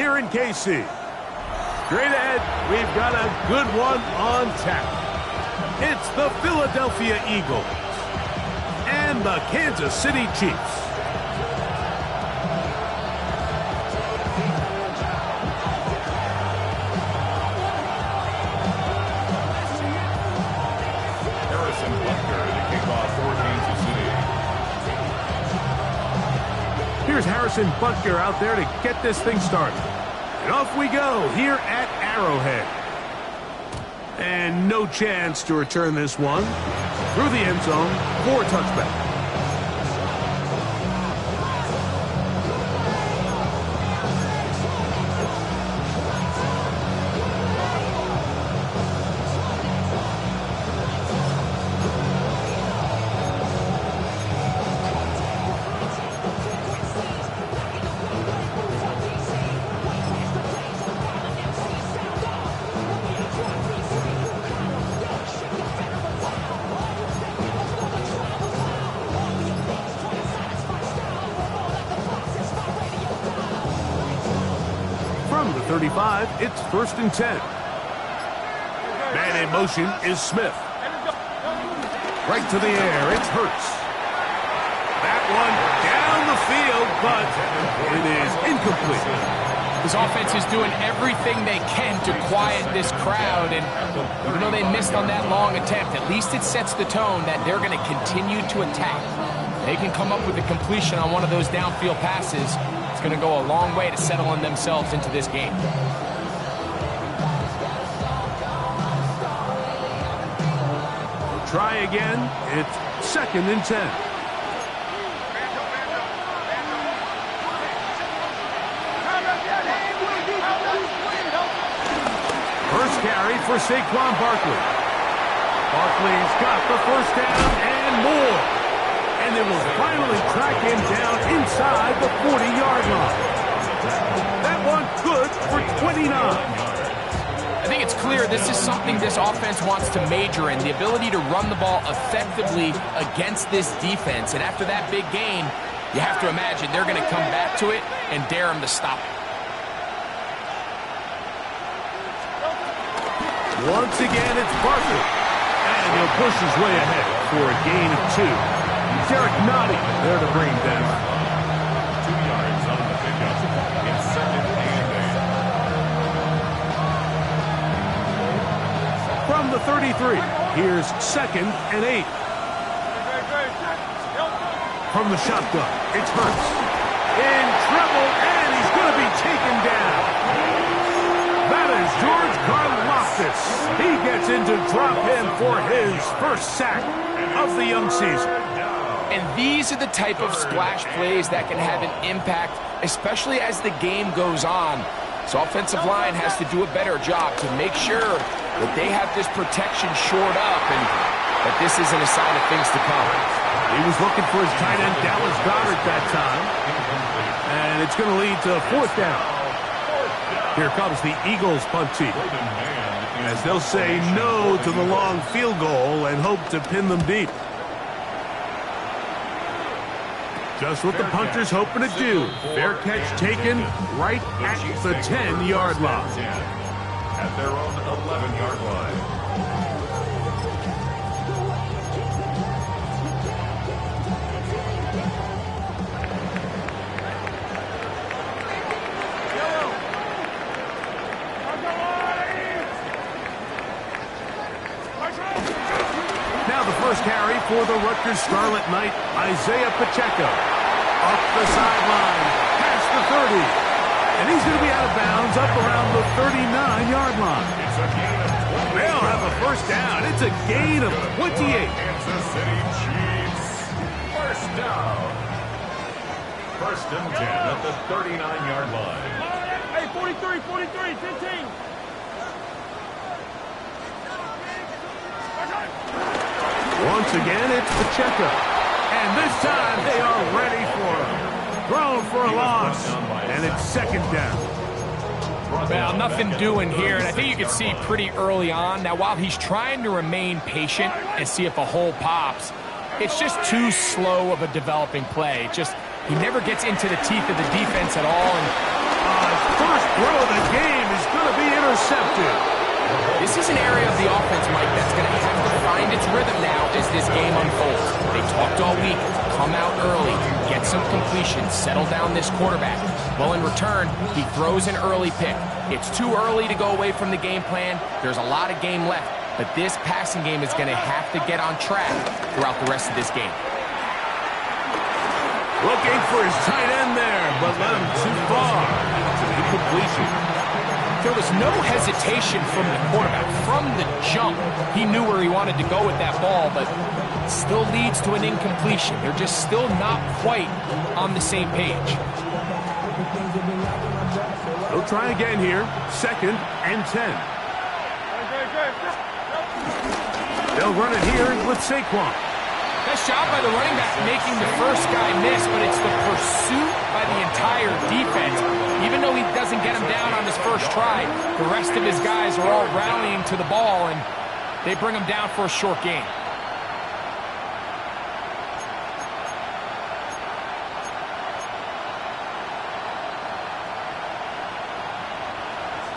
here in KC. Straight ahead, we've got a good one on tap. It's the Philadelphia Eagles and the Kansas City Chiefs. Harrison Butker to kick off for Kansas City. Here's Harrison Butker out there to get this thing started. And off we go here at Arrowhead. And no chance to return this one through the end zone for a touchback. From the 35, it's 1st and 10. Man in motion is Smith. Right to the air, it's Hurts. That one down the field, but it is incomplete. This offense is doing everything they can to quiet this crowd, and even though they missed on that long attempt, at least it sets the tone that they're going to continue to attack. They can come up with a completion on one of those downfield passes. It's going to go a long way to settling themselves into this game. We'll try again. It's 2nd and 10. First carry for Saquon Barkley. Barkley's got the first down and more. And they will finally track him down inside the 40-yard line. That one good for 29. I think it's clear this is something this offense wants to major in, the ability to run the ball effectively against this defense. And after that big gain, you have to imagine they're going to come back to it and dare him to stop it. Once again, it's Barkley. And he'll push his way ahead for a gain of 2. Derek Notty there to bring him down. 2 yards on the pickup. It's 2nd and 8. From the 33, here's 2nd and 8. From the shotgun, it's Hurts. In trouble, and he's going to be taken down. That is George Karlaftis. He gets into drop him for his first sack of the young season. And these are the type of splash plays that can have an impact, especially as the game goes on. So offensive line has to do a better job to make sure that they have this protection shored up and that this isn't a sign of things to come. He was looking for his tight end, Dallas Goedert, that time. And it's going to lead to 4th down. Here comes the Eagles punt team, as they'll say no to the long field goal and hope to pin them deep. Just what the punter's hoping to do. Fair catch taken right at the 10-yard line. At their own 11-yard line. Now the first carry for the Rutgers Scarlet Knight, Isaiah Pacheco. Up the sideline, past the 30. And he's going to be out of bounds up around the 39-yard line. They'll have a first down. It's a gain of 28. Kansas City Chiefs. First down. 1st and 10 at the 39-yard line. Hey, 43, 15. Once again, it's Pacheco. And this time they are ready for him. Thrown for a loss. And it's 2nd down. Well, nothing doing here, and I think you can see pretty early on. Now, while he's trying to remain patient and see if a hole pops, it's just too slow of a developing play. He never gets into the teeth of the defense at all. And First throw of the game is going to be intercepted. This is an area of the offense, Mike, that's going to have to find its rhythm now as this game unfolds. They talked all week, come out early, get some completions, settle down this quarterback. Well, in return, he throws an early pick. It's too early to go away from the game plan. There's a lot of game left, but this passing game is going to have to get on track throughout the rest of this game. Looking for his tight end there, but led him too far. It's an incompletion. There was no hesitation from the quarterback. From the jump, he knew where he wanted to go with that ball, but it still leads to an incompletion. They're just still not quite on the same page. He'll try again here. 2nd and 10. They'll run it here with Saquon. Nice job by the running back making the first guy miss, but it's the pursuit by the entire defense. Even though he doesn't get him down on his first try, the rest of his guys are all rallying to the ball, and they bring him down for a short gain.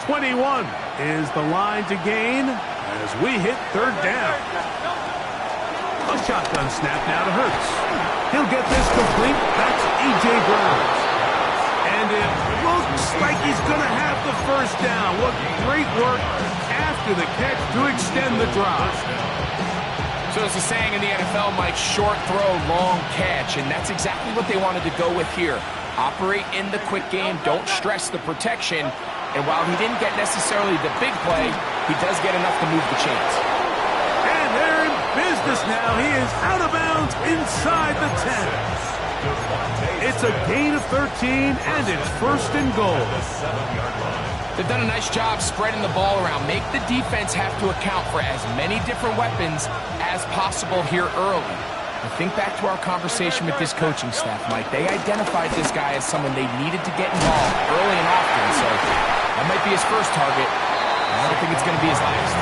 "21" is the line to gain as we hit 3rd down. A shotgun snap now to Hurts. He'll get this complete. That's A.J. Brown. And it looks like he's going to have the first down. What great work after the catch to extend the drive. So there's a saying in the NFL, Mike, short throw, long catch, and that's exactly what they wanted to go with here. Operate in the quick game, don't stress the protection, and while he didn't get necessarily the big play, he does get enough to move the chains. And they're in business now. He is out of bounds inside the 10. It's a gain of 13, and it's 1st and goal. They've done a nice job spreading the ball around. Make the defense have to account for as many different weapons as possible here early. And think back to our conversation with this coaching staff, Mike. They identified this guy as someone they needed to get involved early and often, so that might be his first target. I don't think it's going to be his last.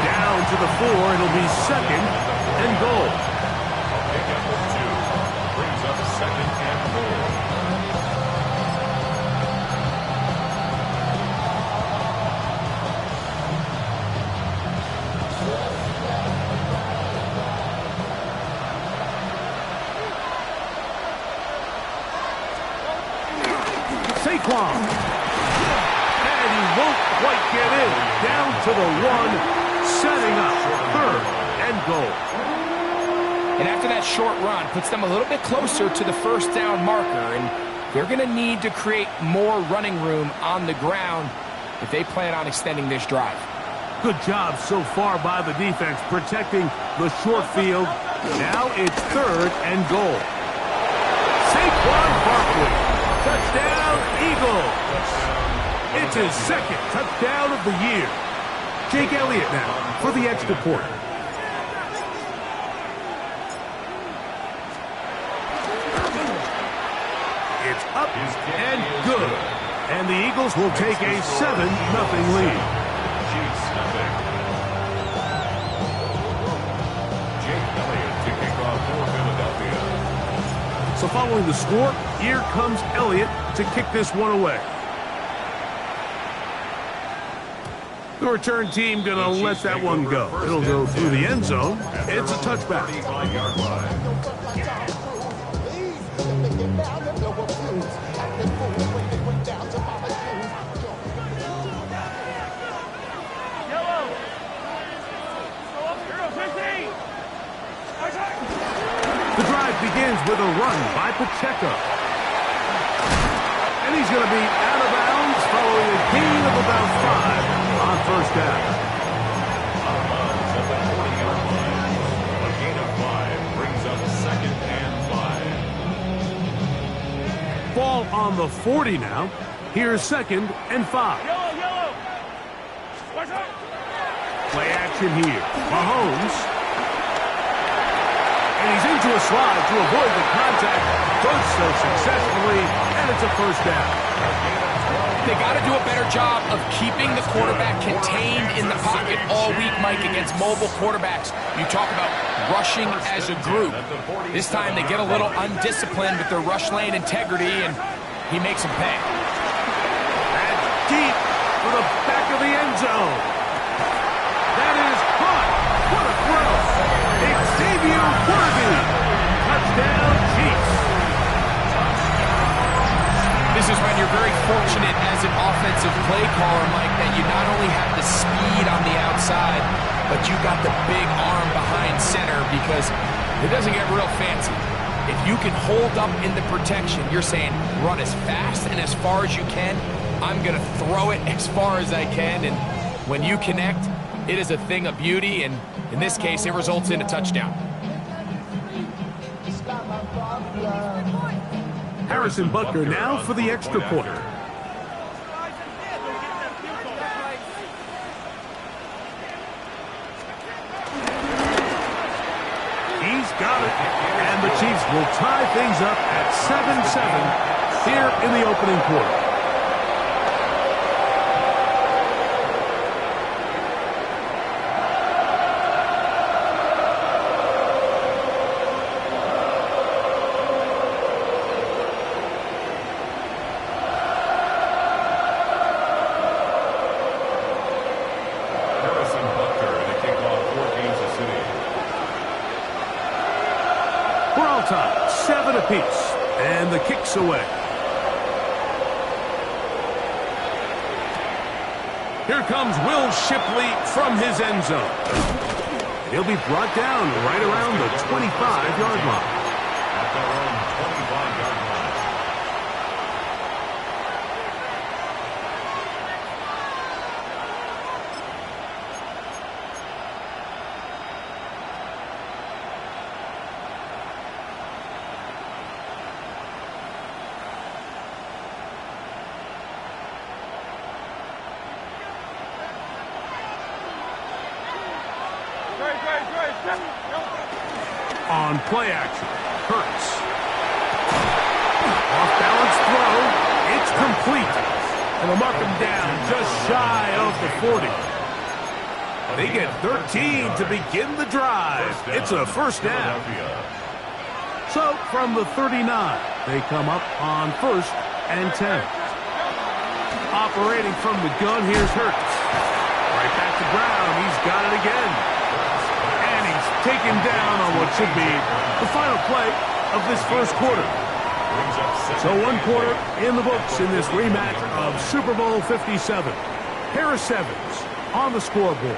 Down to the 4, it'll be 2nd and goal. Brings up 2nd and goal. Saquon. And he won't quite get in. Down to the 1, setting up 3rd and goal. And after that short run, puts them a little bit closer to the first down marker, and they're going to need to create more running room on the ground if they plan on extending this drive. Good job so far by the defense protecting the short field. Now it's 3rd and goal. Saquon Barkley. Touchdown, Eagles. It's his 2nd touchdown of the year. Jake Elliott now for the extra point. It's up and good. And the Eagles will take a 7-0 lead. Jake Elliott to kick off for Philadelphia. So following the score, here comes Elliott to kick this one away. The return team going to let that one go. It'll go through the end zone. It's a touchback. The drive begins with a run by Pacheco. And he's going to be out of bounds following a gain of about 5 on first down. Out of bounds at the 40-yard line. A gain of 5 brings up 2nd and 5. Ball on the 40 now. Here's 2nd and 5. Yellow. Watch out. Play action here. Mahomes. And he's into a slide to avoid the contact. Does so successfully, and it's a first down. They got to do a better job of keeping the quarterback contained in the pocket all week, Mike, against mobile quarterbacks. You talk about rushing as a group. This time they get a little undisciplined with their rush lane integrity, and he makes them pay. That's for the back of the end zone. That is caught. What a throw. Xavier Worthy. Touchdown, Chiefs. This is when you're very fortunate as an offensive play caller, Mike, that you not only have the speed on the outside, but you got the big arm behind center, because it doesn't get real fancy. If you can hold up in the protection, you're saying run as fast and as far as you can. I'm going to throw it as far as I can, and when you connect, it is a thing of beauty, and in this case, it results in a touchdown. Harrison Butker now for the extra point. He's got it, and the Chiefs will tie things up at 7-7 here in the opening quarter. Time, 7 apiece, and the kick's away. Here comes Will Shipley from his end zone. He'll be brought down right around the 25-yard line. At their own 25-yard line. On play action, Hurts. Off-balance throw. It's complete. And they'll mark him down just shy of the 40. They get 13 to begin the drive. It's a first down. So from the 39, they come up on 1st and 10. Operating from the gun, here's Hurts. Right back to Brown. He's got it again. Taken down on what should be the final play of this first quarter. So 1 quarter in the books in this rematch of Super Bowl 57. Harris Evans on the scoreboard.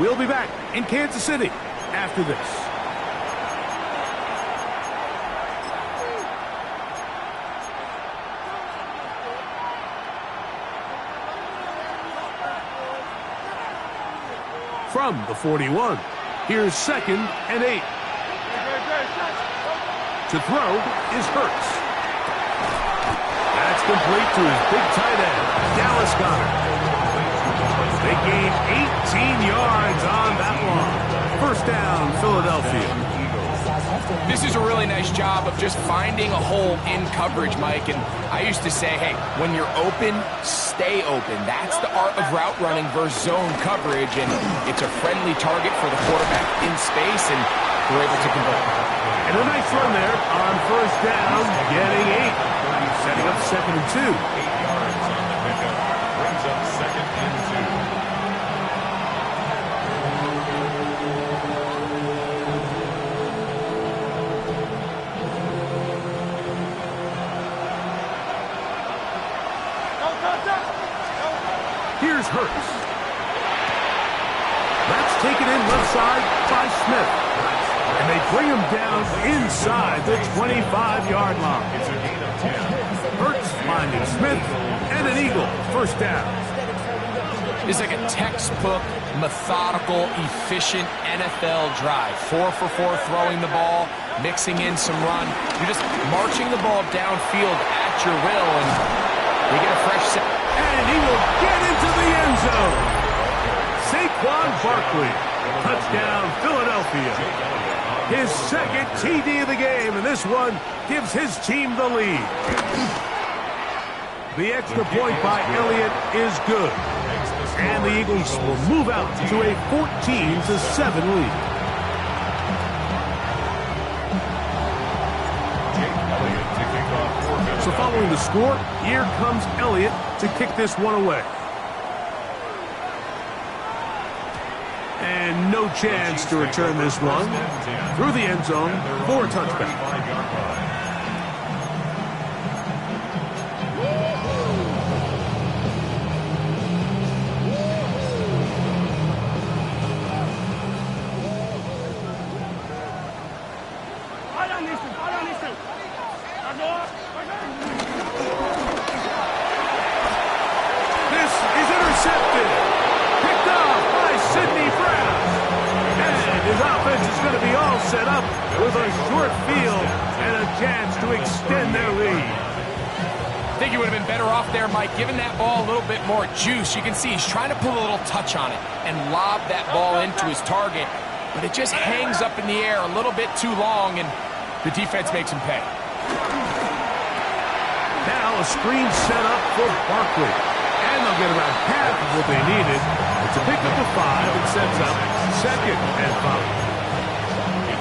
We'll be back in Kansas City after this. From the 41. Here's 2nd and 8. To throw is Hurts. That's complete to his big tight end, Dallas Goedert. They gain 18 yards on that one. First down, Philadelphia. This is a really nice job of just finding a hole in coverage, Mike. And I used to say, hey, when you're open, stay open. That's the art of route running versus zone coverage. And it's a friendly target for the quarterback in space, and we're able to convert. And a nice run there on first down, getting 8. Setting up 2nd and 2. 8 yards on the pickup. Brings up 2nd and 2. Here's Hurts. That's taken in left side by Smith. And they bring him down inside the 25-yard line. It's a gain of 10. Hurts finding Smith, and an eagle. First down. It's like a textbook, methodical, efficient NFL drive. 4 for 4 throwing the ball, mixing in some run. You're just marching the ball downfield at your will, and you get a fresh set. And he will get into the end zone. Saquon Barkley. Touchdown, Philadelphia. His 2nd TD of the game, and this one gives his team the lead. The extra point by Elliott is good. And the Eagles will move out to a 14-7 lead. So following the score, here comes Elliott to kick this one away. And no chance to return this one through the end zone for a touchback. 5-yard line. This is intercepted. Picked off by Sidney Brown. And his offense is going to be all set up with a short field and a chance to extend their lead. I think he would have been better off there, Mike, giving that ball a little bit more juice. You can see he's trying to put a little touch on it and lob that ball into his target, but it just hangs up in the air a little bit too long, and the defense makes him pay. Now a screen set up for Barkley. And they'll get about half of what they needed. It's a pickup of 5 and sets up 2nd and 5.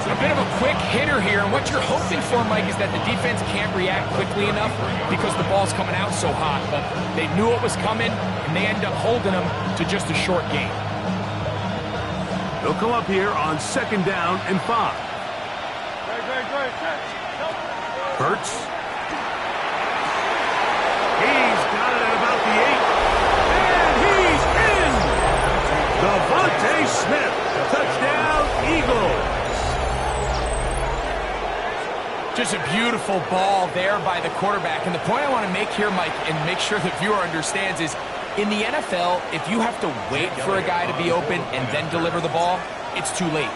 A bit of a quick hitter here, and what you're hoping for, Mike, is that the defense can't react quickly enough because the ball's coming out so hot. But they knew it was coming, and they end up holding them to just a short gain. They'll come up here on 2nd down and 5. Hurts. He's got it at about the 8. And he's in! Devontae Smith. Touchdown, Eagles. Just a beautiful ball there by the quarterback. And the point I want to make here, Mike, and make sure the viewer understands is, in the NFL, if you have to wait for a guy to be open and then deliver the ball, it's too late.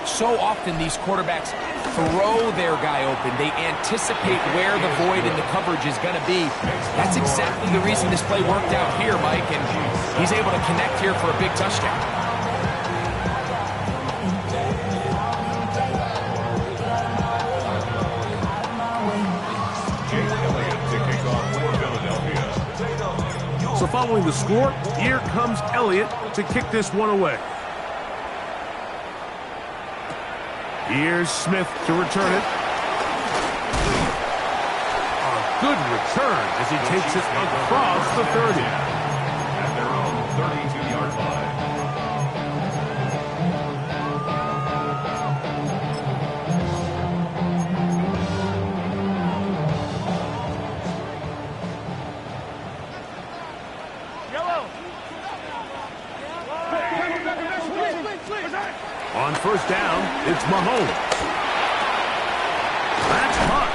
So often these quarterbacks throw their guy open. They anticipate where the void in the coverage is going to be. That's exactly the reason this play worked out here, Mike, and he's able to connect here for a big touchdown. So following the score, here comes Elliott to kick this one away. Here's Smith to return it. A good return as he takes it across the 30. At their own 32-yard line. On 1st down, it's Mahomes. That's caught.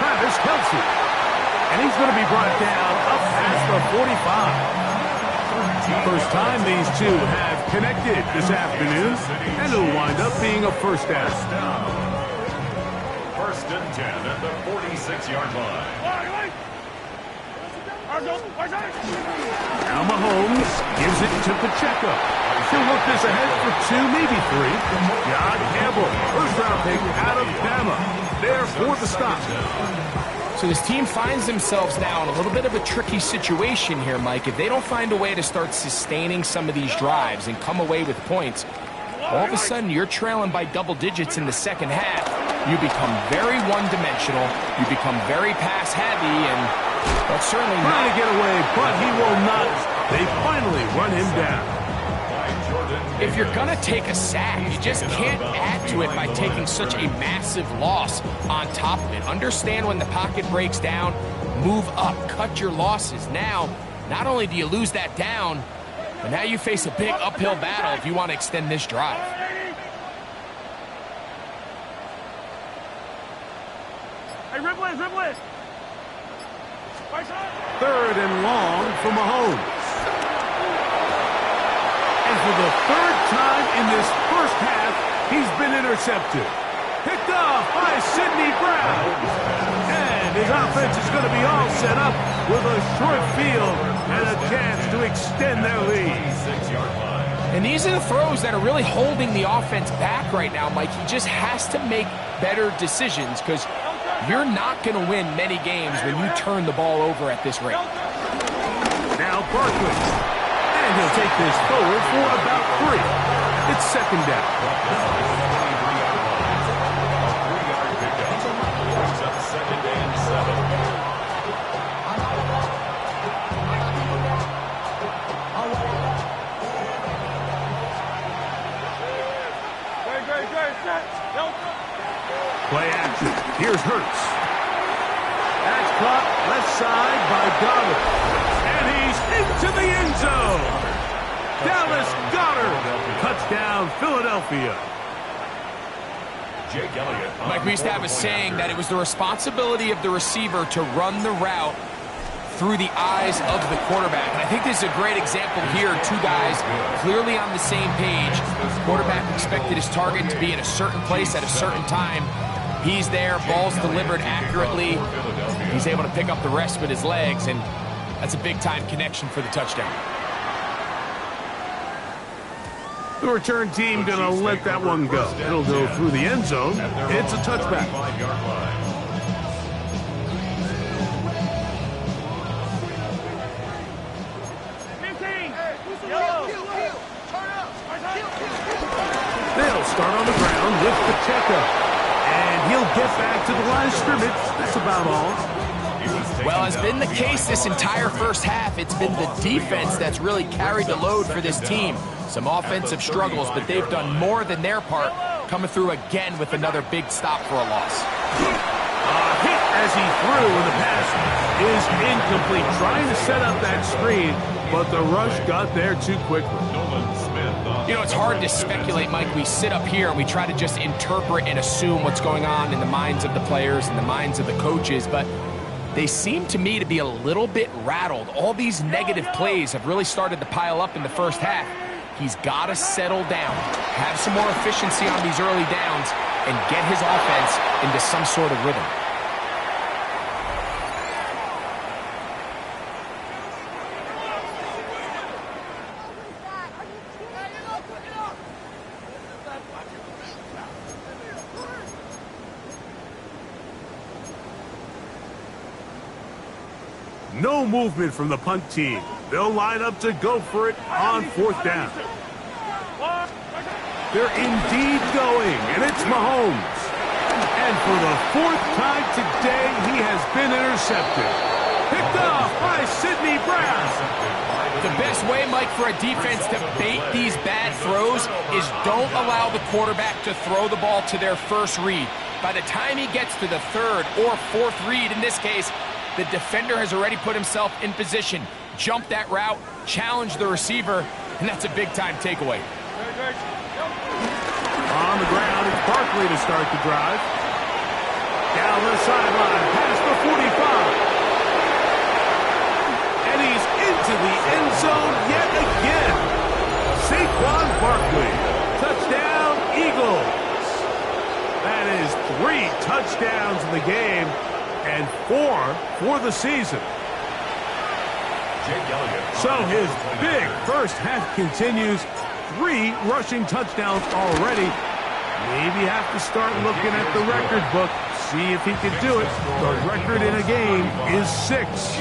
Travis Kelce. And he's going to be brought down up past the 45. First time these two have connected this afternoon, and it'll wind up being a 1st down. 1st and 10 at the 46-yard line. Now Mahomes gives it to Pacheco. He'll look this ahead for 2, maybe 3. John Campbell, 1st-round pick out of Bama. There for the stop. So this team finds themselves now in a little bit of a tricky situation here, Mike. If they don't find a way to start sustaining some of these drives and come away with points, all of a sudden you're trailing by double digits in the 2nd half. You become very one-dimensional. You become very pass-heavy, and that's certainly trying to get away, but he will not. They finally run him down. If you're going to take a sack, you just can't add to it by taking such a massive loss on top of it. Understand when the pocket breaks down, move up, cut your losses. Now, not only do you lose that down, but now you face a big uphill battle if you want to extend this drive. Hey, ribble it. 3rd and long for Mahomes. And for the 3rd time in this 1st half, he's been intercepted. Picked off by Sidney Brown. And his offense is going to be all set up with a short field and a chance to extend their lead. 6-yard line. And these are the throws that are really holding the offense back right now, Mike. He just has to make better decisions because you're not going to win many games when you turn the ball over at this rate. Now Barkley. And he'll take this forward for about 3. It's 2nd down. A 3-yard pickup. Brings up 2nd and 7. is Hurts. That's caught left side by Goddard. And he's into the end zone. Dallas Goedert. Touchdown, Philadelphia. Jake Elliott. Mike, we used to have a saying that it was the responsibility of the receiver to run the route through the eyes of the quarterback. And I think this is a great example here. Two guys clearly on the same page. The quarterback expected his target to be in a certain place at a certain time. He's there, ball's delivered accurately. He's able to pick up the rest with his legs, and that's a big-time connection for the touchdown. The return team going to let that one go. It'll go through the end zone. It's a touchback. They'll start on the ground with Pacheco. And he'll get back to the line of scrimmage. That's about all. Well, as been the case this entire first half, it's been the defense that's really carried the load for this team. Some offensive struggles, but they've done more than their part, coming through again with another big stop for a loss. Hit as he threw, and the pass is incomplete. Trying to set up that screen, but the rush got there too quickly. You know, it's hard to speculate, Mike. We sit up here and we try to just interpret and assume what's going on in the minds of the players and the minds of the coaches, but they seem to me to be a little bit rattled. All these negative plays have really started to pile up in the first half. He's got to settle down, have some more efficiency on these early downs, and get his offense into some sort of rhythm. No movement from the punt team. They'll line up to go for it on fourth down. They're indeed going, and it's Mahomes. And for the fourth time today, he has been intercepted. Picked off by Sidney Brown. The best way, Mike, for a defense to bait these bad throws is don't allow the quarterback to throw the ball to their first read. By the time he gets to the third or fourth read, in this case, the defender has already put himself in position, jump that route, challenge the receiver, and that's a big-time takeaway. On the ground, it's Barkley to start the drive. Down the sideline, past the 45. And he's into the end zone yet again. Saquon Barkley. Touchdown, Eagles. That is 3 touchdowns in the game and 4 for the season. So his big first half continues. 3 rushing touchdowns already. Maybe have to start looking at the record book, see if he can do it. The record in a game is 6.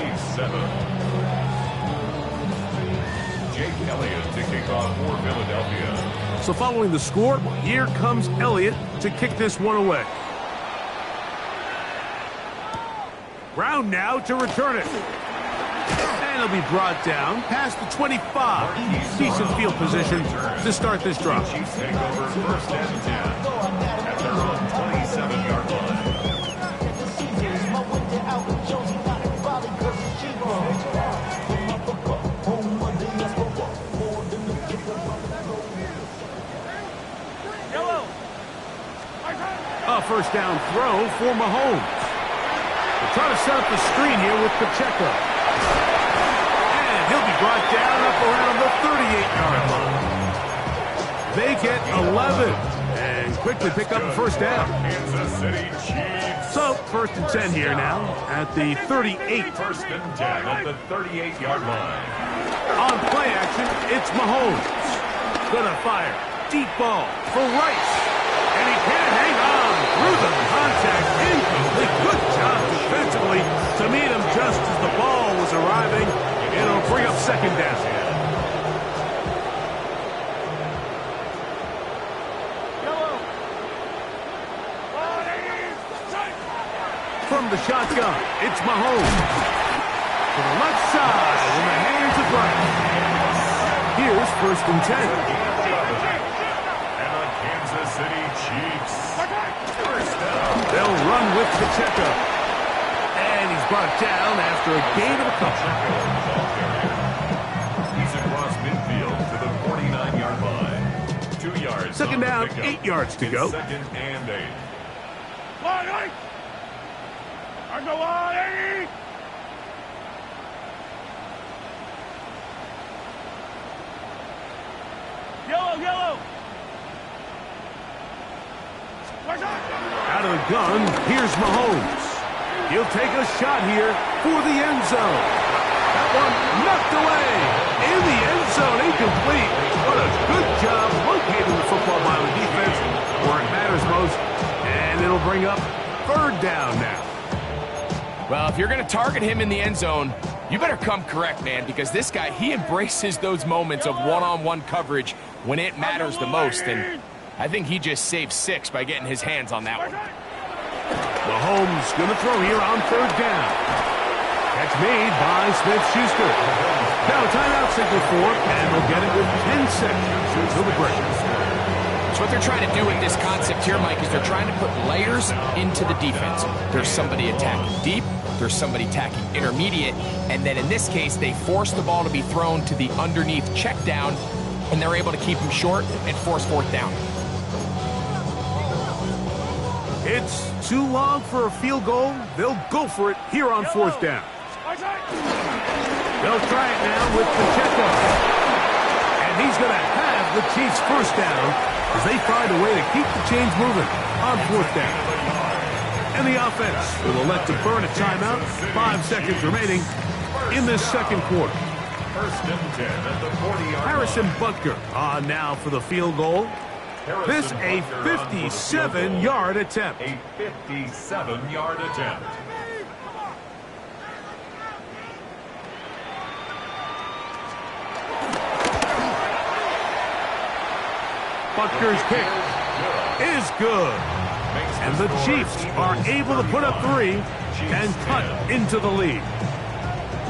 Jake Elliott to kick off for Philadelphia. So following the score, here comes Elliott to kick this one away. Brown now to return it. And he'll be brought down past the 25. Decent field position to start this drive. Chiefs take over first and 10 at their own 27-yard line. A first down throw for Mahomes. They're trying to set up the screen here with Pacheco. And he'll be brought down up around the 38-yard line. They get 11 and quickly pick up the first down. Kansas City Chiefs. So, first and 10 here now at the 38. First and 10 at the 38-yard line. On play action, it's Mahomes. Gonna fire. Deep ball for Rice. And he can't hang on through the contact. Incomplete. Good job defensively to meet him just as the ball was arriving. It'll bring up second down. From the shotgun, it's Mahomes. To the left side in the hands of Rice. Here's first and 10. And the Kansas City Chiefs. First down. They'll run with Pacheco. And he's brought down after a gain of a couple. He's across midfield to the 49-yard line. 2 yards. Second down, 8 yards to go. Second and 8. Wide eight. I go wide eight. Yellow, yellow. Out of the gun, here's Mahomes. He'll take a shot here for the end zone. That one knocked away. In the end zone, incomplete. What a good job locating the football by the defense where it matters most. And it'll bring up third down now. Well, if you're going to target him in the end zone, you better come correct, man, because this guy, he embraces those moments of one-on-one coverage when it matters the most. And I think he just saved 6 by getting his hands on that one. Mahomes going to throw here on third down. Catch made by Smith-Schuster. Now a timeout signal for, and they'll get it with 10 seconds until the break. So what they're trying to do with this concept here, Mike, is they're trying to put layers into the defense. There's somebody attacking deep, there's somebody attacking intermediate, and then in this case, they force the ball to be thrown to the underneath check down, and they're able to keep him short and force fourth down. It's too long for a field goal. They'll go for it here on fourth down. They'll try it now with Pacheco. And he's going to have the Chiefs first down as they find a way to keep the chains moving on fourth down. And the offense will elect to burn a timeout. 5 seconds remaining in this second quarter. First and 10 at the 40-yard Harrison line. Butker on now for the field goal. This a 57-yard attempt. A 57-yard attempt. Butker's kick is good. And the Chiefs are able to put up 3 and cut into the lead.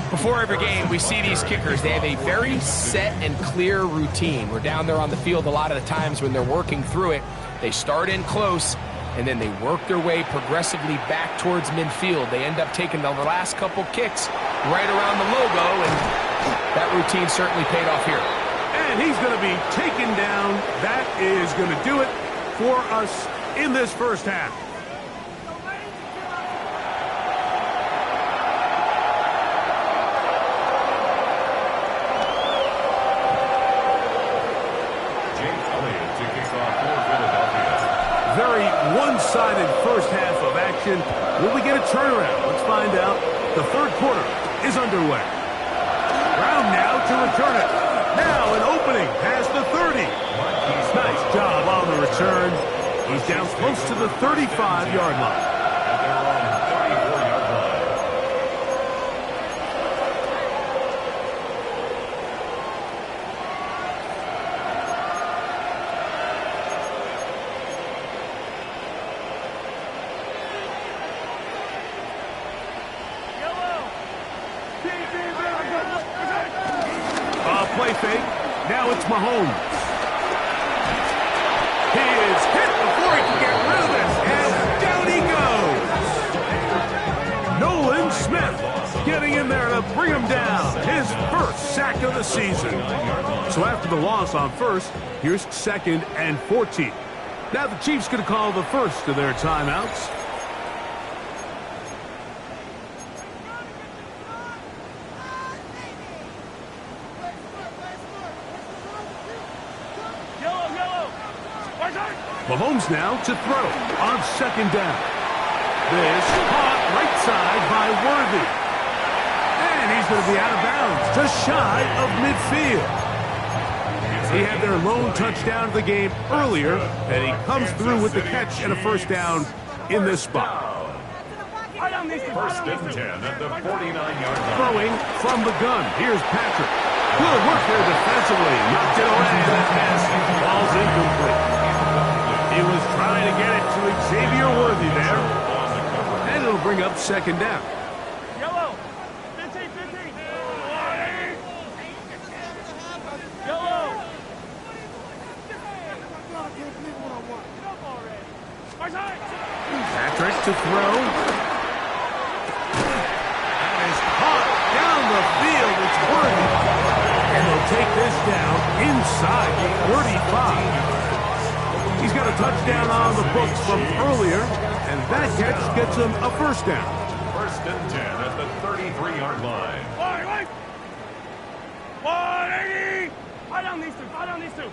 Before every game, we see these kickers. They have a very set and clear routine. We're down there on the field a lot of the times when they're working through it. They start in close, and then they work their way progressively back towards midfield. They end up taking the last couple kicks right around the logo, and that routine certainly paid off here. And he's going to be taken down. That is going to do it for us in this first half. Very one-sided first half of action. Will we get a turnaround? Let's find out. The third quarter is underway. Brown now to return it. Now an opening past the 30. Nice job on the return. He's down close to the 35-yard line. Play fake. Now it's Mahomes. He is hit before he can get rid of this. And down he goes. Nolan Smith getting in there to bring him down. His first sack of the season. So after the loss on first, here's second and 14. Now the Chiefs going to call the first of their timeouts. Mahomes now to throw on second down. This caught right side by Worthy. And he's going to be out of bounds, just shy of midfield. He had their lone touchdown of the game earlier, and he comes through with the catch and a first down in this spot. First and 10 at the 49-yard line. Throwing from the gun. Here's Patrick. Good work there defensively. Knocked it away. That pass falls incomplete. He was trying to get it to Xavier Worthy there. And it'll bring up second down. Yellow. 15, 15. Yellow. Patrick to throw. And is caught down the field. It's worthy. And they'll take this down inside the 35. He's got a touchdown on the books from earlier, and that catch gets him a first down. First and 10 at the 33-yard line. Wait! 180! Fight on these two.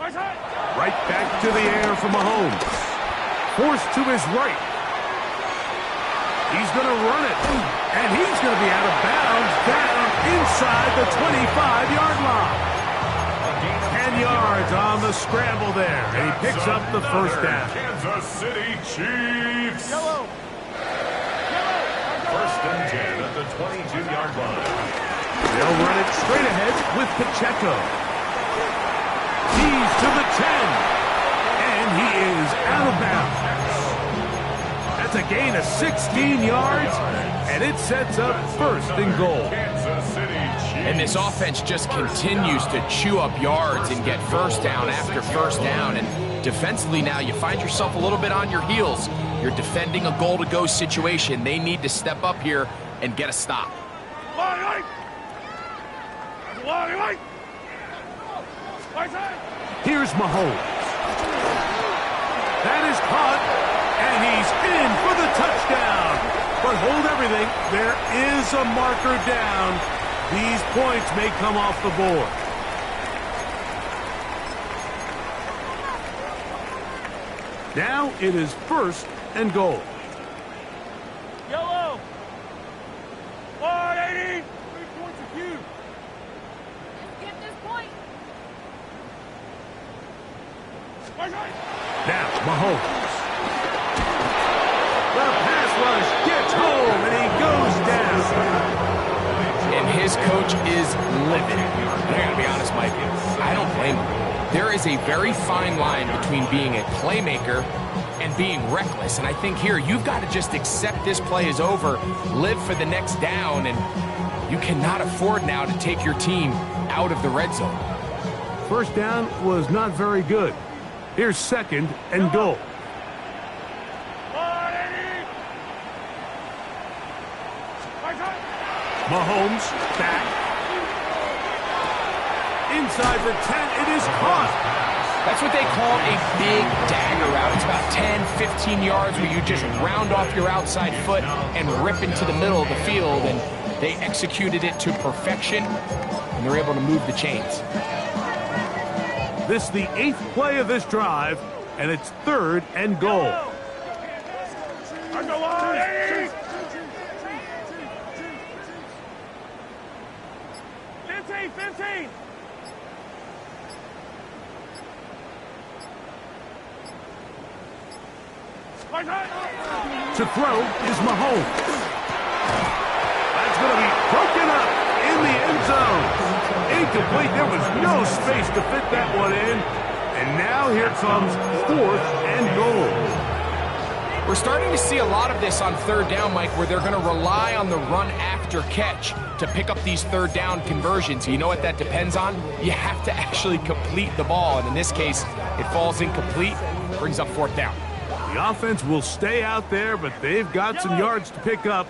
Right back to the air for Mahomes. Forced to his right. He's going to run it. And he's going to be out of bounds down inside the 25-yard line. 10 yards on the scramble there. And he picks up the first down. Kansas City Chiefs. Yellow. First and 10 at the 22-yard line. They'll run it straight ahead with Pacheco. He's to the 10. And he is out of bounds. That's a gain of 16 yards, and it sets up first and goal. Kansas City Chiefs. And this offense just continues to chew up yards and get first down after first down. And defensively now, you find yourself a little bit on your heels. You're defending a goal-to-go situation. They need to step up here and get a stop. Here's Mahomes. That is caught, and he's in for the touchdown. But hold everything. There is a marker down. These points may come off the board. Now it is first and goal. Yellow. 180. 3 points of you. Let's get this point. Now Mahomes. The pass rush gets home, and he goes down. And his coach is livid. I gotta be honest, Mike, I don't blame him. There is a very fine line between being a playmaker and being reckless. And I think here, you've got to just accept this play is over, live for the next down, and you cannot afford now to take your team out of the red zone. First down was not very good. Here's second and goal. 180. Mahomes back. Inside the 10, it is caught. That's what they call a big dagger route. It's about 10, 15 yards where you just round off your outside foot and rip into the middle of the field, and they executed it to perfection, and they're able to move the chains. This is the 8th play of this drive, and it's third and goal. 15. To throw is Mahomes. That's going to be broken up in the end zone. Incomplete. There was no space to fit that one in. And now here comes fourth and goal. We're starting to see a lot of this on third down, Mike, where they're going to rely on the run after catch to pick up these third down conversions. You know what that depends on? You have to actually complete the ball. And in this case, it falls incomplete, brings up fourth down. The offense will stay out there, but they've got some yards to pick up.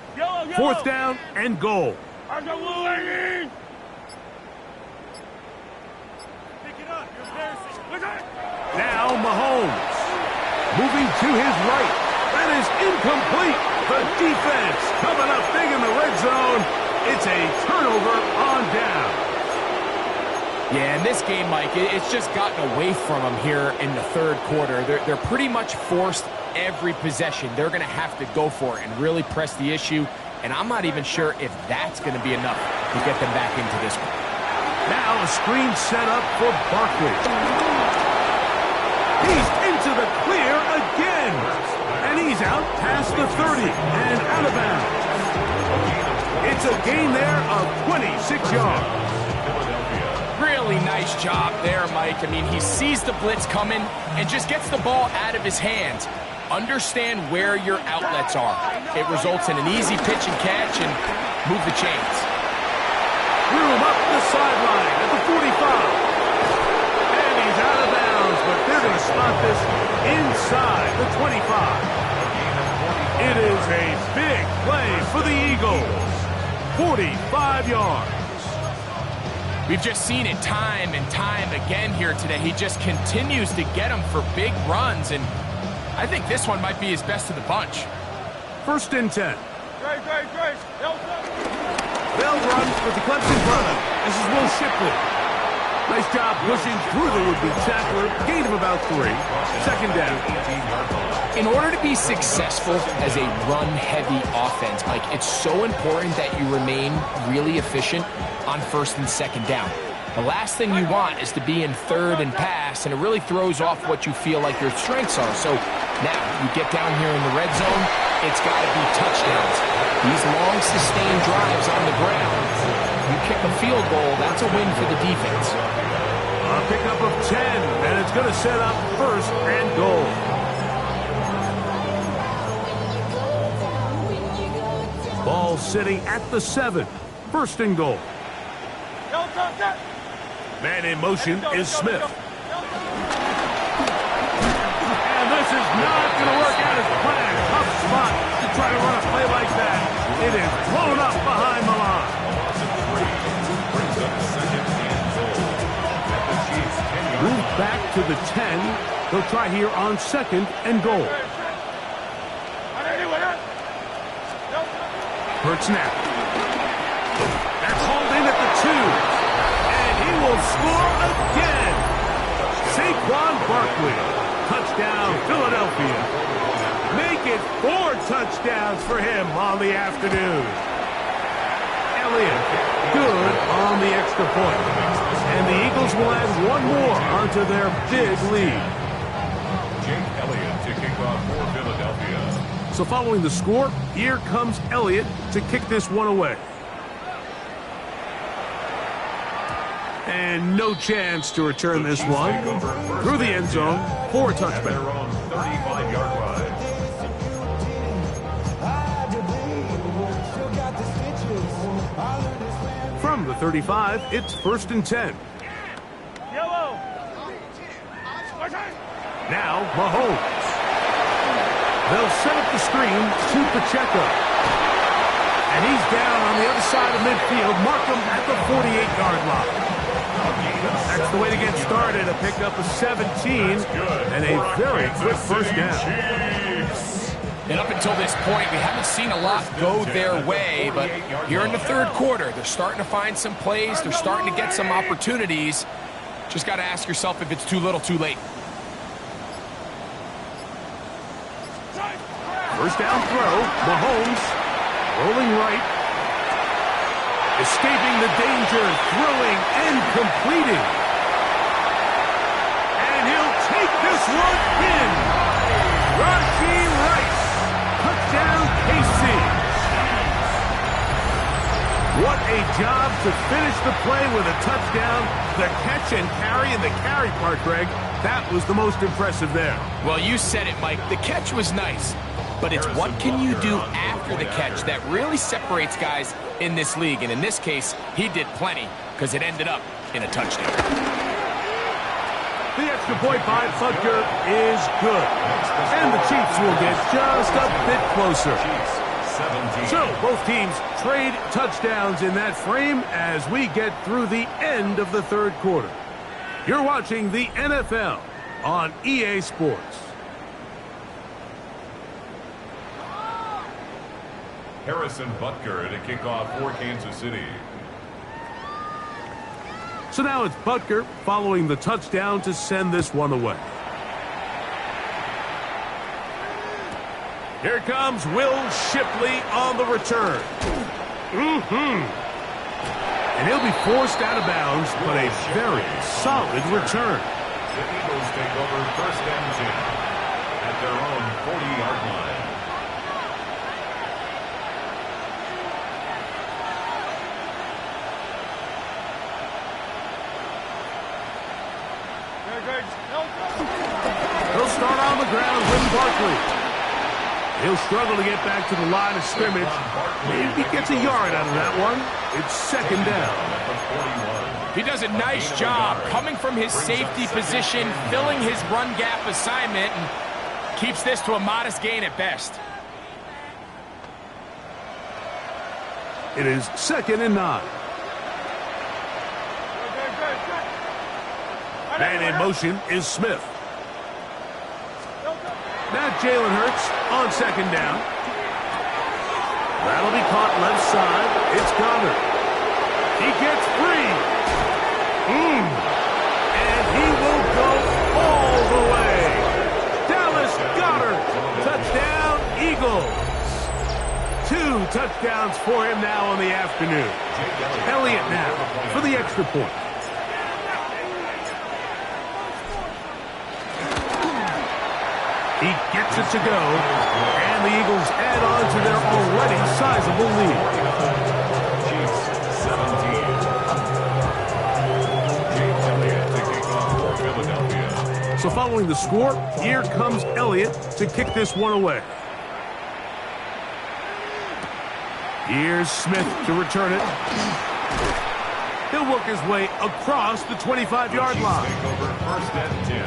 Fourth down and goal. Pick it up. You're embarrassing. Now Mahomes. Moving to his right. That is incomplete. The defense coming up big in the red zone. It's a turnover on down. Yeah, in this game, Mike, it's just gotten away from them here in the third quarter. They're pretty much forced every possession. They're going to have to go for it and really press the issue. And I'm not even sure if that's going to be enough to get them back into this one. Now a screen set up for Barkley. He's into the clear again. And he's out past the 30 and out of bounds. It's a gain there of 26 yards. Really nice job there, Mike. I mean, he sees the blitz coming and just gets the ball out of his hands. Understand where your outlets are. It results in an easy pitch and catch and move the chains. Room up the sideline at the 45. And he's going to spot this inside the 25. It is a big play for the Eagles. 45 yards. We've just seen it time and time again here today. He just continues to get them for big runs, and I think this one might be his best of the bunch. 1st and 10. Grace. Bell runs for the Clemson product. This is Will Shipley. Nice job pushing through the would-be tackler. Gain of about 3. 2nd down. In order to be successful as a run-heavy offense, Mike, it's so important that you remain really efficient on 1st and 2nd down. The last thing you want is to be in 3rd and pass, and it really throws off what you feel like your strengths are. So now you get down here in the red zone, it's got to be touchdowns. These long, sustained drives on the ground, you kick a field goal, that's a win for the defense. A pickup of 10, and it's going to set up 1st and goal. Ball sitting at the 7. 1st and goal. Man in motion is Smith. And this is not going to work out as planned. Tough spot to try to run a play like that. It is blown up behind the line. Move back to the 10. They'll try here on 2nd and goal. Hurt snap. That's hauled in at the 2. And he will score again. Saquon Barkley. Touchdown, Philadelphia. Make it 4 touchdowns for him on the afternoon. Elliott, good on the extra point. And the Eagles will add 1 more onto their big lead. Jake Elliott to kick off for Philadelphia. So following the score, here comes Elliott to kick this one away. And no chance to return this one. Through the end zone for a touchback. Their own 35-yard line. From the 35, it's 1st and 10. Yellow. Now, Mahomes. They'll set up the screen to Pacheco. And he's down on the other side of midfield. Mark him at the 48-yard line. That's the way to get started. A pickup of 17 and a very quick 1st down. And up until this point, we haven't seen a lot go their way, but here in the 3rd quarter, they're starting to find some plays. They're starting to get some opportunities. Just got to ask yourself if it's too little, too late. 1st down throw. Mahomes rolling right. Escaping the danger, throwing and completing. And he'll take this one in. Rashee Rice. Touchdown, KC. What a job to finish the play with a touchdown. The catch and carry, and the carry part, Greg, that was the most impressive there. Well, you said it, Mike. The catch was nice, but it's what can you do after the catch that really separates guys in this league. And in this case, he did plenty because it ended up in a touchdown. The extra point by Butker is good. And the Chiefs will get just a bit closer. So both teams trade touchdowns in that frame as we get through the end of the 3rd quarter. You're watching the NFL on EA Sports. Harrison Butker to kick off for Kansas City. So now it's Butker following the touchdown to send this one away. Here comes Will Shipley on the return. And he'll be forced out of bounds, but a very solid return. The Eagles take over 1st and 10 at their own 40-yard line. He'll start on the ground with Barkley. He'll struggle to get back to the line of scrimmage. Maybe gets a yard out of that one. It's second down. He does a nice job coming from his safety position, filling his run gap assignment, and keeps this to a modest gain at best. It is second and 9. Man in motion is Smith. Now Jalen Hurts on second down. That'll be caught left side. It's Goddard. He gets free. And he will go all the way. Dallas Goedert. Touchdown, Eagles. 2 touchdowns for him now on the afternoon. Elliott now for the extra point. He gets it to go, and the Eagles add on to their already sizable lead. Chiefs 17. James Elliott to kick off for Philadelphia. So following the score, here comes Elliott to kick this one away. Here's Smith to return it. He'll work his way across the 25-yard line. Take over first and 10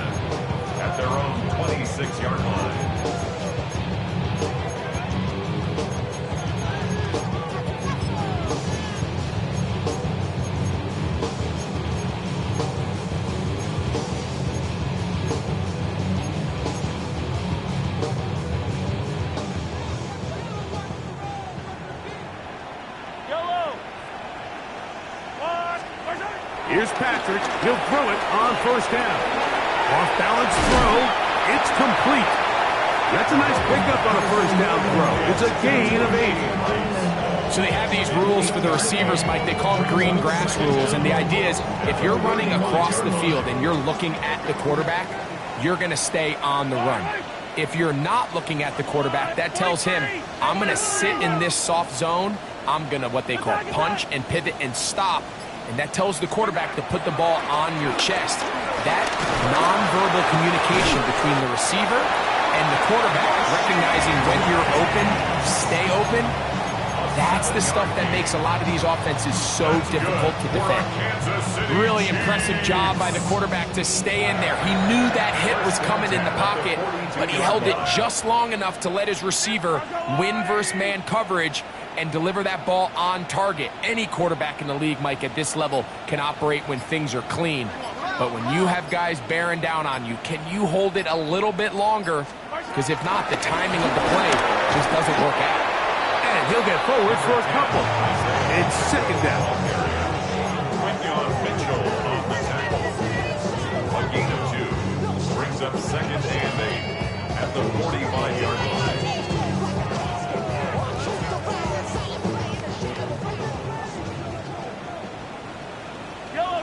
at their own 26-yard line. Here's Patrick. He'll throw it on first down. Off-balance throw. It's complete. That's a nice pickup on a first down throw. It's a gain of 8. So they have these rules for the receivers, Mike. They call them green grass rules. And the idea is if you're running across the field and you're looking at the quarterback, you're going to stay on the run. If you're not looking at the quarterback, that tells him, I'm going to sit in this soft zone. I'm going to what they call punch and pivot and stop. And that tells the quarterback to put the ball on your chest. That nonverbal communication between the receiver and the quarterback, recognizing when you're open, stay open, that's the stuff that makes a lot of these offenses so difficult to defend. Really impressive job by the quarterback to stay in there. He knew that hit was coming in the pocket, but he held it just long enough to let his receiver win versus man coverage and deliver that ball on target. Any quarterback in the league, Mike, at this level can operate when things are clean. But when you have guys bearing down on you, can you hold it a little bit longer? Because if not, the timing of the play just doesn't work out. And he'll get forward for a couple. It's second down. Quinyon Mitchell on the tackle. A gain of 2 brings up second and 8 at the 45-yard line.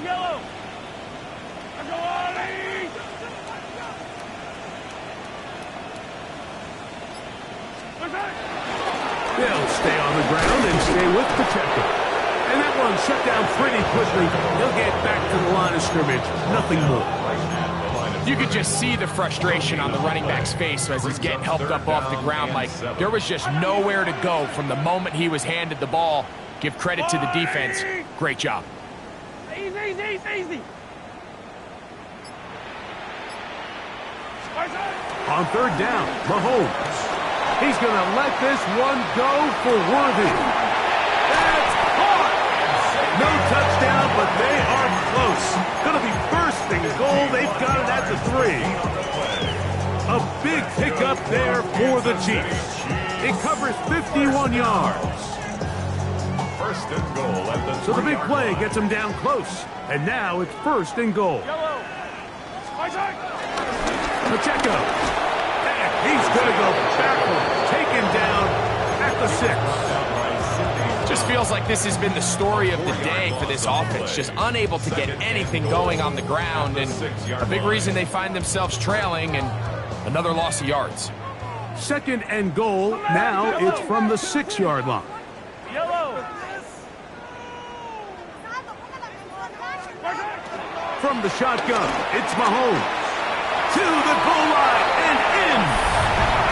Yellow. They'll stay on the ground and stay with Pacheco. And that one shut down pretty quickly. He'll get back to the line of scrimmage. Nothing more. You could just see the frustration on the running back's face as he's getting helped up off the ground. Like there was just nowhere to go from the moment he was handed the ball. Give credit to the defense. Great job. Easy. On third down, Mahomes. He's going to let this one go for Worthy. That's caught. No touchdown, but they are close. Going to be first and goal. They've got it at the 3. A big pickup there for the Chiefs. It covers 51 yards. First and goal at the 3. So the big play gets him down close. And now it's first and goal. Pacheco. And he's going to go backward. Taken down at the 6. Just feels like this has been the story of the day for this offense. Just unable to get anything going on the ground. And a big reason they find themselves trailing and another loss of yards. Second and goal. Now it's from the 6-yard line. From the shotgun, it's Mahomes. To the goal line and in.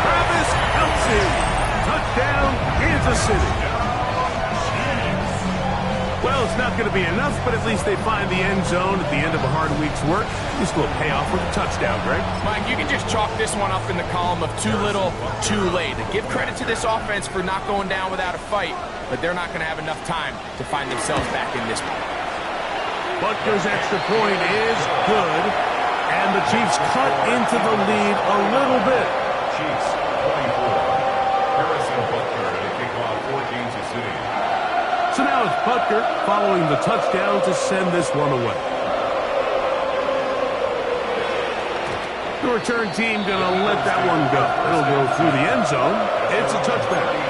Travis Kelce. City. Touchdown, Kansas City. Well, it's not going to be enough, but at least they find the end zone at the end of a hard week's work. Just a little payoff with a touchdown, Greg. Mike, you can just chalk this one up in the column of too little, too late. Give credit to this offense for not going down without a fight, but they're not going to have enough time to find themselves back in this one. Butker's extra point is good, and the Chiefs cut into the lead a little bit. Chiefs 24. Harrison Butker to kick off for Kansas City. So now it's Butker following the touchdown to send this one away. The return team going to let that one go. It'll go through the end zone. It's a touchback.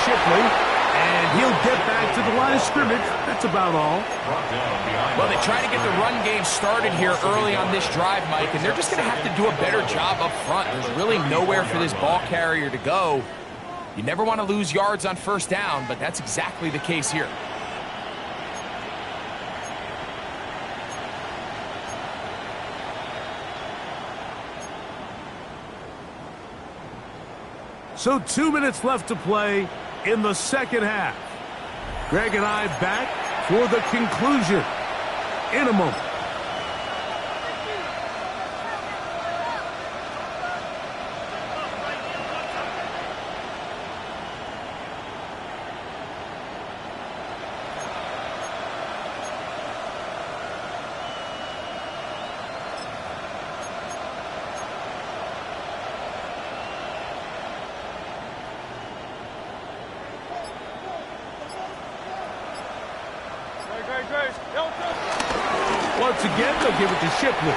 Shipley, and he'll get back to the line of scrimmage. That's about all. Well, they try to get the run game started here early on this drive, Mike, and they're just going to have to do a better job up front. There's really nowhere for this ball carrier to go. You never want to lose yards on first down, but that's exactly the case here. So 2 minutes left to play in the second half. Greg and I back for the conclusion in a moment. Once again, they'll give it to Shipley. And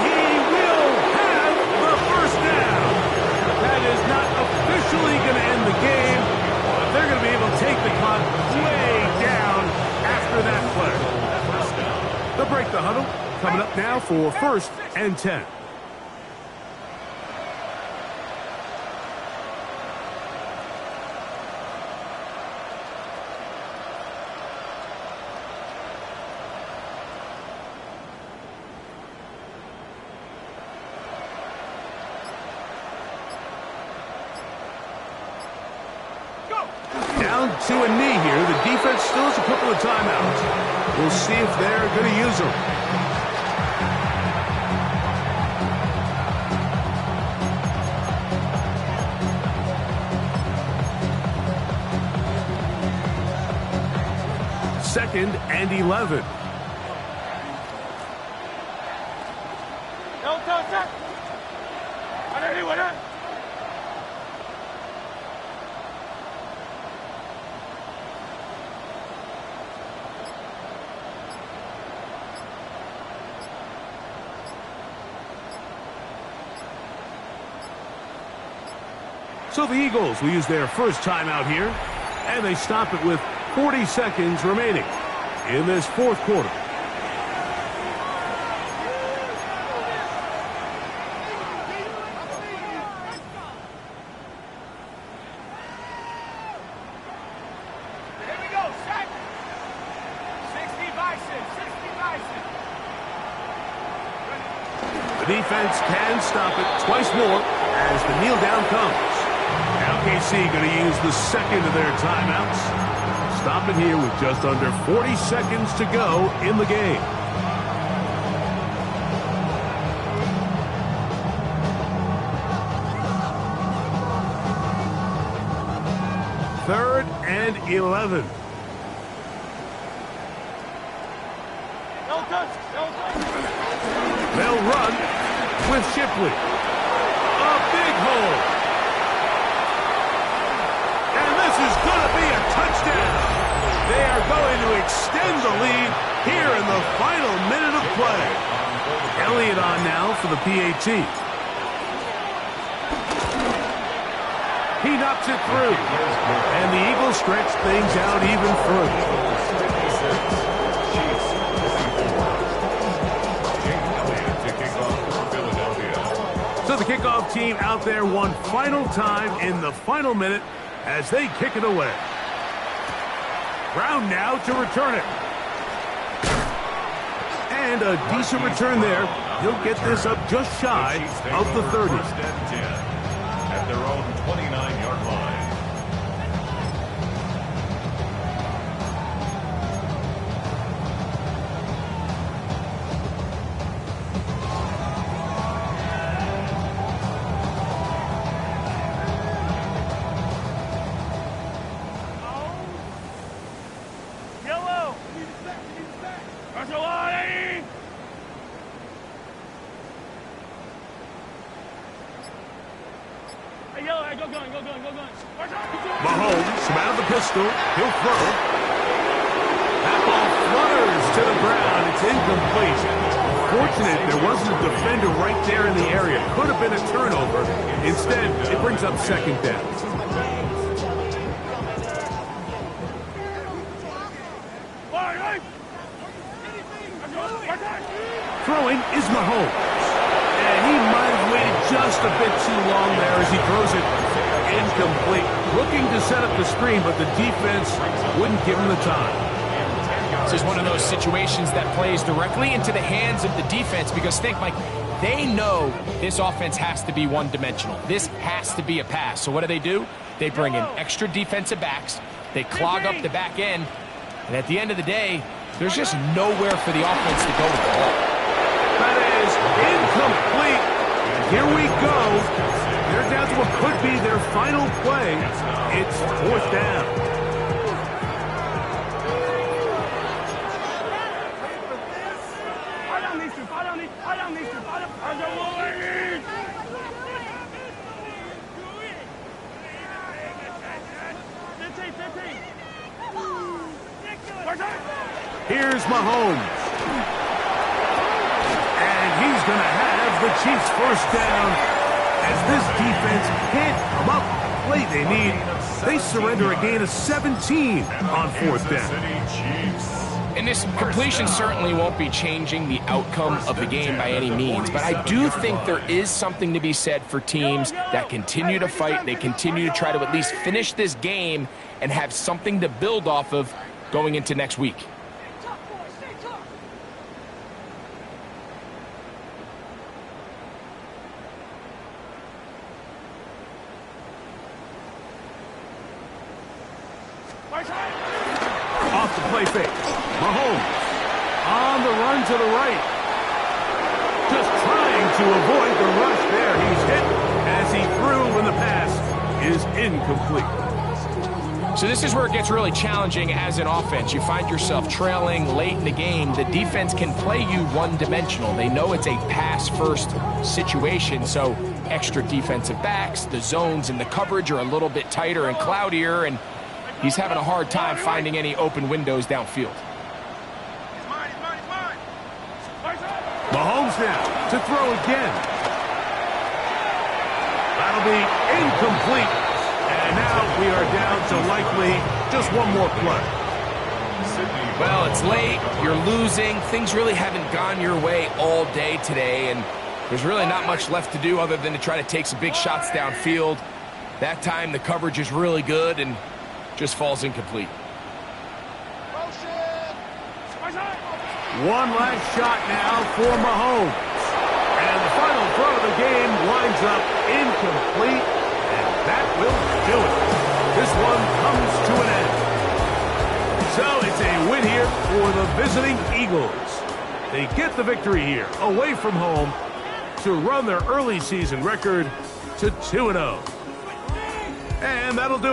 he will have the first down. That is not officially going to end the game, but they're going to be able to take the clock way down after that play. They'll break the huddle. Coming up now for 1st and 10. Down to a knee here. The defense still has a couple of timeouts. We'll see if they're going to use them. Second and 11. So the Eagles will use their first timeout here, and they stop it with 40 seconds remaining in this fourth quarter. Here we go, set. 60 Bison, 60 Bison. The defense can stop it twice more as the kneel down comes. Now KC going to use the second of their timeouts. Stop it here with just under 40 seconds to go in the game. Third and 11. They'll run with Shipley. A big hole. Is going to be a touchdown. They are going to extend the lead here in the final minute of play. Elliott on now for the PAT. He knocks it through. And the Eagles stretch things out even further. So the kickoff team out there one final time in the final minute as they kick it away. Brown now to return it. And a decent return there. He'll get this up just shy of the 30. First and 10 at their own 29-yard line. Yellow. That's a lot, Eddie. Hey, yellow, hey, go gun. Mahomes from out of the pistol. He'll throw. That ball flutters to the ground. It's incomplete. Fortunate there wasn't a defender right there in the area. Could have been a turnover. Instead, it brings up second down. Throwing is Mahomes. And he might have waited just a bit too long there as he throws it incomplete. Looking to set up the screen, but the defense wouldn't give him the time. This is one of those situations that plays directly into the hands of the defense because think, Mike, they know this offense has to be one-dimensional. This has to be a pass. So what do? They bring in extra defensive backs. They clog up the back end. And at the end of the day, there's just nowhere for the offense to go with the ball. That is incomplete. Here we go. They're down to what could be their final play. It's fourth down. Here's Mahomes. And he's going to have the Chiefs first down as this defense can't come up with the play they need. They surrender a gain of 17 on fourth down. And this completion certainly won't be changing the outcome of the game by any means, but I do think there is something to be said for teams that continue to fight. They continue to try to at least finish this game and have something to build off of going into next week. Off the play fake. Mahomes on the run to the right. Just trying to avoid the rush there. He's hit as he threw when the pass is incomplete. So this is where it gets really challenging as an offense. You find yourself trailing late in the game. The defense can play you one-dimensional. They know it's a pass-first situation, so extra defensive backs, the zones and the coverage are a little bit tighter and cloudier, and he's having a hard time finding any open windows downfield. Mahomes now to throw again. That'll be incomplete. And now we are down to likely just one more play. Well, it's late. You're losing. Things really haven't gone your way all day today, and there's really not much left to do other than to try to take some big shots downfield. That time the coverage is really good and just falls incomplete. One last shot now for Mahomes. And the final throw of the game winds up incomplete, and that will do it. This one comes to an end. So it's a win here for the visiting Eagles. They get the victory here, away from home, to run their early season record to 2-0. And that'll do it.